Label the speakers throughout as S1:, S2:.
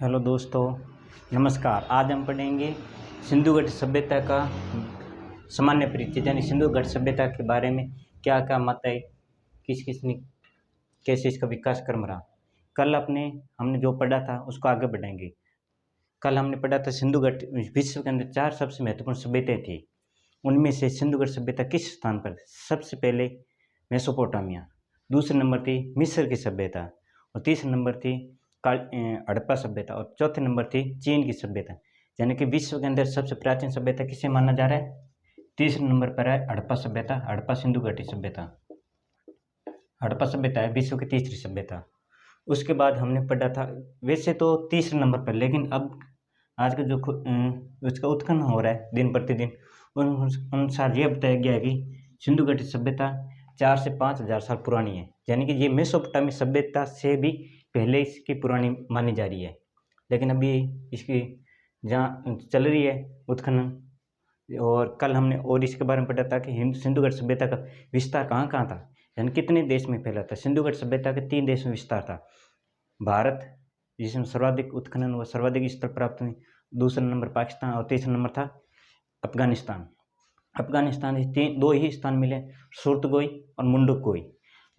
S1: Hello दोस्तों, नमस्कार। आज हम पढ़ेंगे सिंधु घाटी सभ्यता का सामान्य परिचय, यानी सिंधु घाटी सभ्यता के बारे में क्या क्या मत है, किस किस ने कैसे इसका विकास क्रम रहा। कल हमने जो पढ़ा था उसको आगे बढ़ाएंगे। कल हमने पढ़ा था सिंधु घाटी विश्व के अंदर 4 सबसे महत्वपूर्ण सभ्यताएं थी। उनमें से सिंधु घाटी सभ्यता किस स्थान पर? सबसे पहले मेसोपोटामिया, दूसरे नंबर थी मिस्र की सभ्यता, और तीसरे नंबर थी हड़प्पा सभ्यता, और चौथे नंबर थी चीन की सभ्यता। यानी कि विश्व के अंदर सबसे प्राचीन सभ्यता किसे माना जा रहा है? तीसरे नंबर पर है हड़प्पा सभ्यता, हड़प्पा सिंधु घाटी सभ्यता। हड़प्पा सभ्यता है विश्व की तीसरी सभ्यता। उसके बाद हमने पढ़ा था, वैसे तो तीसरे नंबर पर, लेकिन अब आज का जो उसका उत्खनन हो रहा है दिन प्रतिदिन, उन अनुसार यह बताया गया है कि सिंधु घाटी सभ्यता 4 से 5,000 साल पुरानी है। यानी कि ये मेसोपोटामी सभ्यता से भी पहले इसकी पुरानी मानी जा रही है। लेकिन अभी इसकी जहाँ चल रही है उत्खनन, और कल हमने और इसके बारे में पढ़ा था कि सिंधु घाटी सभ्यता का विस्तार कहाँ कहाँ था, यानी कितने देश में फैला था। सिंधु घाटी सभ्यता के 3 देश में विस्तार था। भारत, जिसमें सर्वाधिक उत्खनन व सर्वाधिक स्थल प्राप्त हुए, दूसरा नंबर पाकिस्तान, और तीसरा नंबर था अफगानिस्तान। अफगानिस्तान से 2 ही स्थान मिले, सुरतगोई और मुंडुकोई।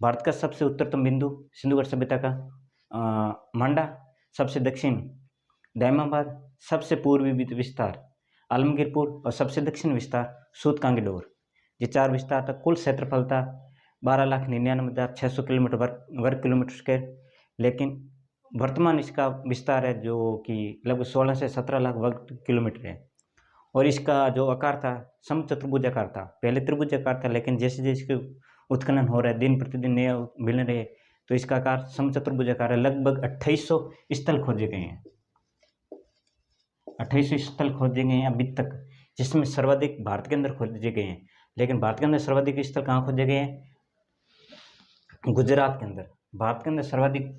S1: भारत का सबसे उत्तरतम बिंदु सिंधु घाटी सभ्यता का मांडा, सबसे दक्षिण दायमाबाद, सबसे पूर्वी विस्तार आलमगीरपुर, और सबसे दक्षिण विस्तार सूतकांगडोर। ये 4 विस्तार था। कुल क्षेत्रफल था 12,99,600 किलोमीटर वर्ग किलोमीटर स्क्वायर। लेकिन वर्तमान इसका विस्तार है जो कि लगभग 16 से 17 लाख वर्ग किलोमीटर है। और इसका जो आकार था समचतुर्भुजाकार था। पहले त्रिभुजाकार था, लेकिन जैसे जैसे इसके उत्खनन हो रहा है, दिन प्रतिदिन नए मिल रहे, तो इसका आकार समचतुर्भुजाकार है। लगभग 2800 स्थल खोजे गए हैं, 2800 स्थल खोजे गए हैं अभी तक, जिसमें सर्वाधिक भारत के अंदर खोजे गए हैं। लेकिन भारत के अंदर सर्वाधिक स्थल कहाँ खोजे गए हैं? गुजरात के अंदर। भारत के अंदर सर्वाधिक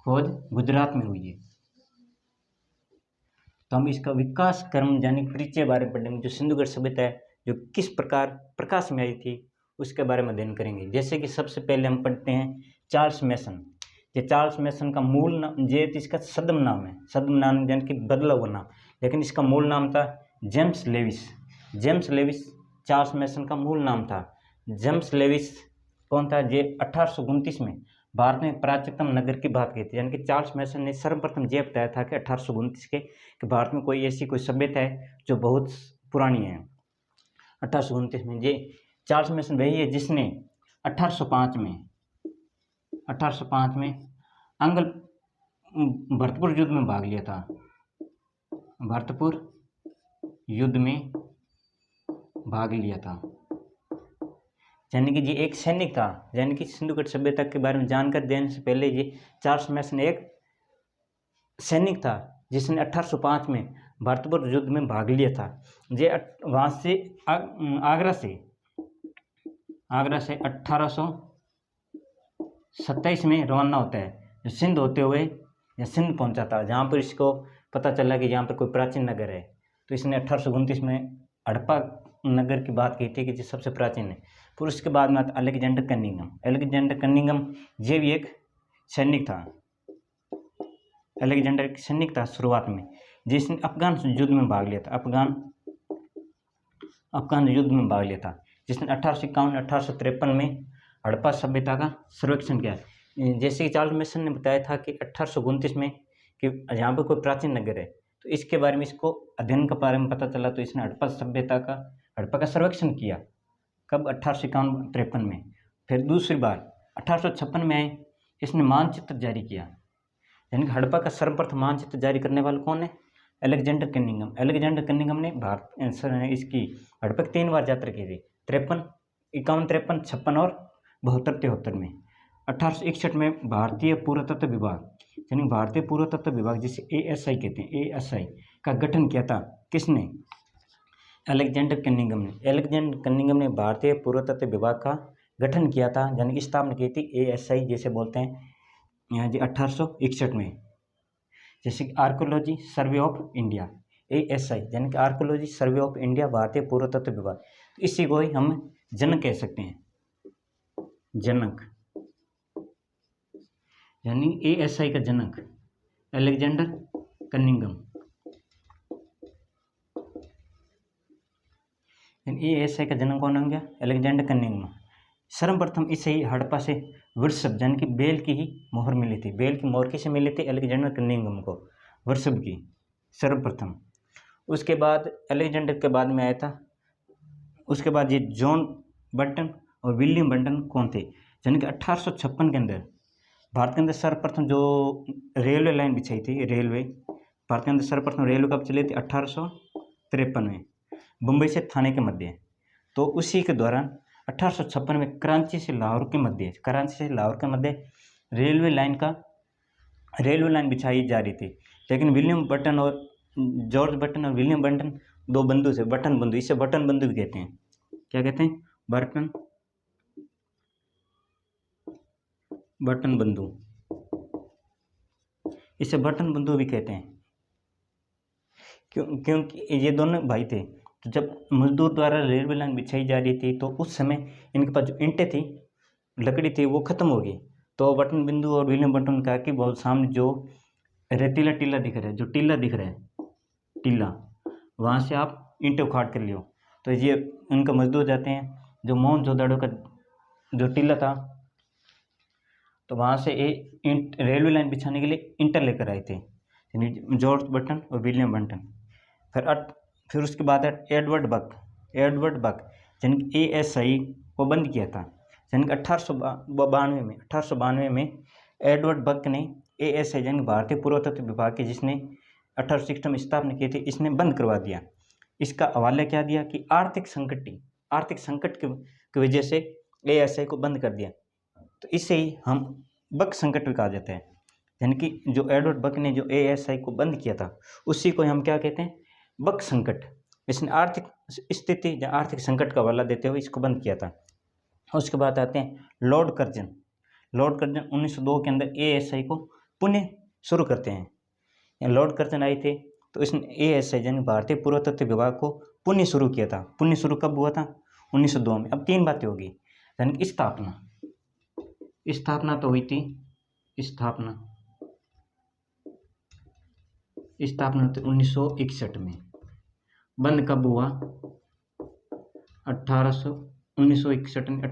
S1: खोज गुजरात में हुई है। तो हम इसका विकास क्रम यानी परिचय बारे में पढ़ेंगे। जो सिंधु घाटी सभ्यता है, जो किस प्रकार प्रकाश में आई थी, उसके बारे में अध्ययन करेंगे। जैसे कि सबसे पहले हम पढ़ते हैं चार्ल्स मेसन। ये चार्ल्स मेसन का मूल नाम, ये इसका सद्म नाम है, सद्म नाम यानी कि बदला हुआ नाम, लेकिन इसका मूल नाम था James Lewis. James Lewis Charles Mason का मूल नाम था। जेम्स लेविस कौन था? ये 1829 में भारत में प्राचीनतम नगर की बात की थी। यानी कि चार्ल्स मेसन ने सर्वप्रथम यह बताया था कि 1829 के कि भारत में कोई ऐसी कोई सभ्यता है जो बहुत पुरानी है। 1829 में ये चार्ल्स मेसन वही है जिसने 1805 में अंगल भरतपुर युद्ध में भाग लिया था। भरतपुर युद्ध में भाग लिया था। यानी कि ये एक सैनिक था। यानी कि सिंधु घाटी सभ्यता के बारे में जानकारी देने से पहले ये चार्ल्स मेसन एक सैनिक था जिसने 1805 में भरतपुर युद्ध में भाग लिया था। ये वहाँ से आगरा से 1827 में रवाना होता है, जो सिंध होते हुए या सिंध पहुँचा था, जहाँ पर इसको पता चला कि यहाँ पर कोई प्राचीन नगर है। तो इसने 1829 में हड़प्पा नगर की बात की थी कि जो सबसे प्राचीन है। फिर उसके बाद में अलेक्जेंडर कनिंघम ये भी एक सैनिक था। अलेक्जेंडर एक सैनिक था शुरुआत में, जिसने अफगान युद्ध में भाग लिया था। अफगान युद्ध में भाग लिया था, जिसने 1851-1853 में हड़प्पा सभ्यता का सर्वेक्षण किया। जैसे कि चार्ल्स मेसन ने बताया था कि 1829 में कि यहाँ पर कोई प्राचीन नगर है, तो इसके बारे में इसको अध्ययन के बारे में पता चला, तो इसने हड़प्पा का सर्वेक्षण किया। कब? 1851-53 में। फिर दूसरी बार 1856 में इसने मानचित्र जारी किया। यानी कि हड़प्पा का सर्वप्रथम मानचित्र जारी करने वाला कौन है? अलेक्जेंडर कनिंघम ने इसकी हड़प्पा की 3 बार यात्रा की थी, 53, 51, 53, 56 और 72, 73 में। 1861 में भारतीय पुरातत्व विभाग जिसे ASI कहते हैं, ASI का गठन किया था। किसने? अलेक्जेंडर कनिंघम ने भारतीय पुरातत्व विभाग का गठन किया था, यानी कि स्थापना की थी। ASI जैसे बोलते हैं यहाँ जी 1861 में। जैसे कि archaeology survey of India, ASI यानी कि आर्कोलॉजी सर्वे ऑफ इंडिया, भारतीय पुरातत्व विभाग। तो इसी को ही हम जनक कह सकते हैं, जनक, यानी ASI का जनक अलेक्जेंडर कनिंघम। ASI का जन्म कौन हो गया? Alexander Cunningham. सर्वप्रथम इसे ही हड़प्पा से वृषभ यानी कि बेल की ही मोहर मिली थी। बेल की मोहर किसे मिली थी? अलेक्जेंडर कनिंघम को, वृषभ की सर्वप्रथम। उसके बाद अलेक्जेंडर के बाद में आया था, उसके बाद ये जॉन बटन और विलियम बटन कौन थे? यानी कि 1856 के अंदर भारत के अंदर सर्वप्रथम जो रेलवे लाइन बिछाई थी, रेलवे भारत के अंदर सर्वप्रथम रेलवे कब चली थी? 1853 में, मुंबई से थाने के मध्य। तो उसी के दौरान 1856 में कराची से लाहौर के मध्य रेलवे लाइन बिछाई जा रही थी। लेकिन विलियम बटन और जॉर्ज बटन और विलियम बटन दो बंधु थे, बटन बंधु। इसे बटन बंधु भी कहते हैं। क्या कहते हैं? बटन बंधु। इसे बटन बंधु भी कहते हैं। क्योंकि ये दोनों भाई थे। तो जब मजदूर द्वारा रेलवे लाइन बिछाई जा रही थी तो उस समय इनके पास जो ईंटें थी, लकड़ी थी, वो खत्म हो गई। तो बटन बिंदु और विलियम बटन ने कहा कि बहुत सामने जो रेतीला टीला दिख रहा है, जो टीला दिख रहा है, टीला, वहाँ से आप ईंटें उखाड़ कर लियो। तो ये उनका मजदूर जाते हैं, जो मोहनजोदड़ो का जो टीला था, तो वहाँ से ईंट रेलवे लाइन बिछाने के लिए ईंटें लेकर आए थे, यानी जॉर्ज बटन और विलियम बटन। फिर उसके बाद है एडवर्ड बक यानी ASI को बंद किया था। यानी कि 1892 में एडवर्ड बक ने ASI यानी भारतीय पुरातत्व विभाग के, जिसने 1860 में स्थापना की थी, इसने बंद करवा दिया। इसका हवाला क्या दिया कि आर्थिक संकट की वजह से ASI को बंद कर दिया। तो इसे ही हम बक संकट भी कहा जाता है। यानी कि जो एडवर्ड बक ने जो ASI को बंद किया था, उसी को हम क्या कहते हैं? बक संकट। इसने आर्थिक स्थिति या आर्थिक संकट का हवाला देते हुए इसको बंद किया था। उसके बाद आते हैं लॉर्ड कर्जन 1902 के अंदर ASI को पुनः शुरू करते हैं। लॉर्ड कर्जन आए थे तो इसने ASI यानी भारतीय पुरातत्व विभाग को पुनः शुरू किया था। पुनः शुरू कब हुआ था? 1902 में। अब तीन बातें होगी। यानी कि स्थापना तो हुई थी, स्थापना तो 1961 में। बंद कब हुआ? 1861 में।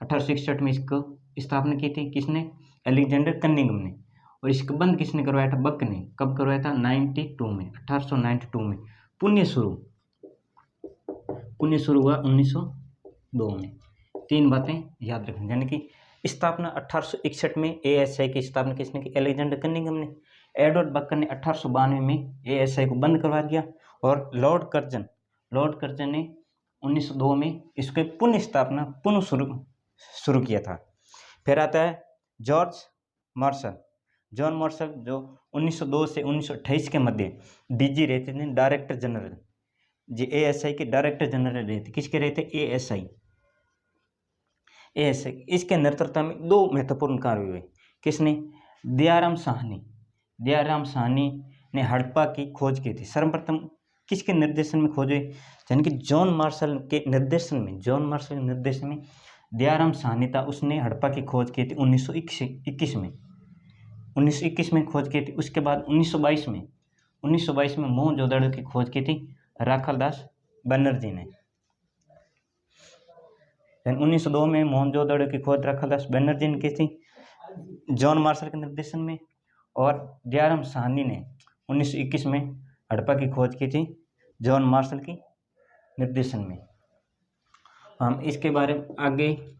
S1: 1861 में इसको स्थापना की थी किसने? अलेक्जेंडर कनिंघम ने। और इसका बंद किसने करवाया था? बक ने। कब करवाया था? 1892 में। पुण्य शुरू हुआ 1902 में। तीन बातें याद रखें। यानी कि स्थापना 1861 में ASI की स्थापना किसने की? अलेक्जेंडर कनिंघम ने। एडवर्ड बक ने 1892 में ASI को बंद करवा दिया। और लॉर्ड कर्जन ने 1902 में इसके पुनः स्थापना शुरू किया था। फिर आता है जॉन मार्शल जो 1902 से 1928 के मध्य DG रहते थे, डायरेक्टर जनरल। जी ASI के डायरेक्टर जनरल रहते। किसके रहते? ASI। इसके नेतृत्व में दो महत्वपूर्ण कार्य हुए। किसने? दयाराम साहनी ने हड़प्पा की खोज की थी। सर्वप्रथम किसके निर्देशन में खोज हुई? यानी कि जॉन मार्शल के निर्देशन में दयाराम साहनी था, उसने हड़प्पा की खोज की थी 1921 में खोज की थी। उसके बाद 1922 में मोहनजोदड़ो की खोज की थी राखालदास बनर्जी ने। 1902 में मोहनजोदड़ो की खोज राखालदास बनर्जी ने की थी जॉन मार्शल के निर्देशन में। और दयाराम साहनी ने 1921 में हड़प्पा की खोज की थी जॉन मार्शल की निर्देशन में। हम इसके बारे में आगे